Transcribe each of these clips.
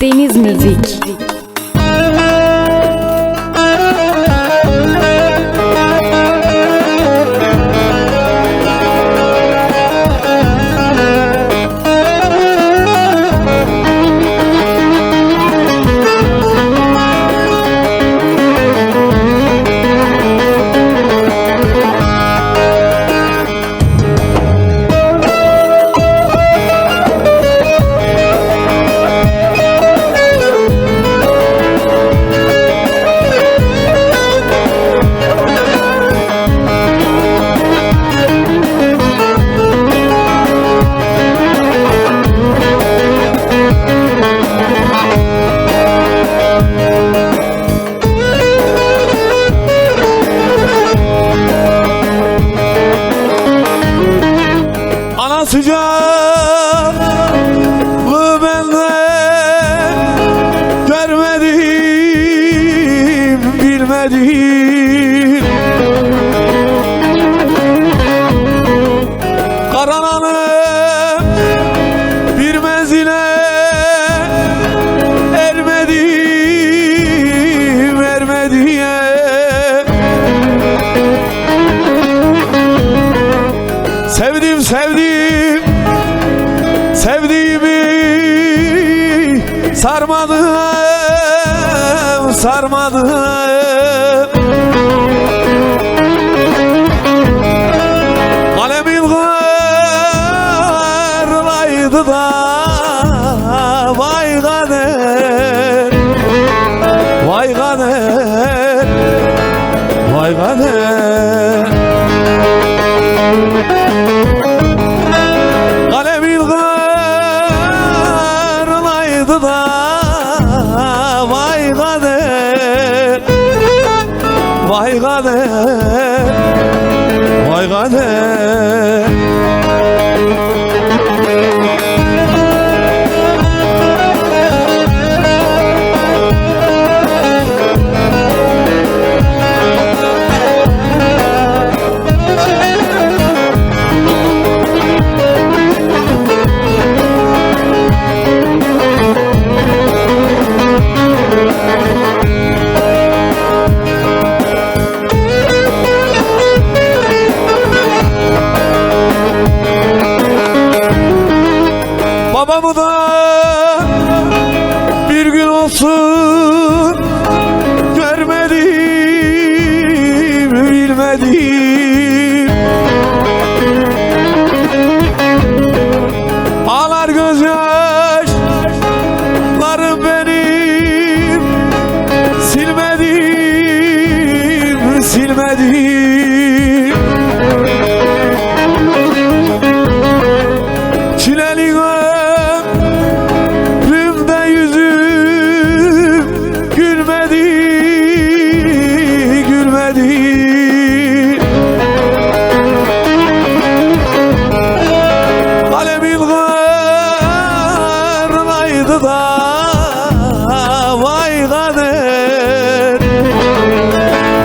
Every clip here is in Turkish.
Deniz Müzik. Sıcaklığı bende görmedim, bilmedim. Karananım bir menzile ermedim, ermedim. Sevdim, sevdim, sevdiğimi sarmadım, sarmadım. Kalemin karlaydı da vay kader, vay kader, vay kader. Kalemin karlaydı da vay kader, vay kader, vay kader. Babamı da bir gün olsun görmedim, bilmedim. Ağlar gözyaşlarım benim, silmedim, silmedim. Çileli kalemin karlaydı da vay kader,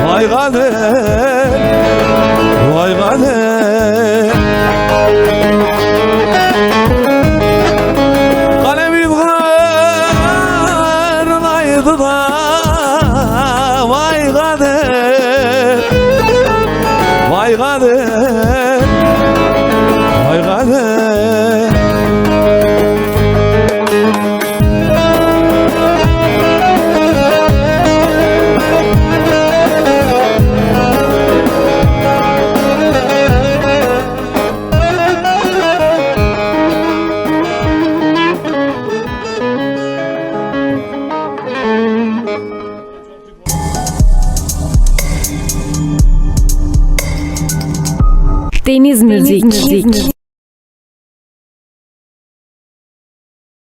vay kader, vay kader. Kalemin karlaydı da vay kader, vay kader, vay kader. Deniz Müzik.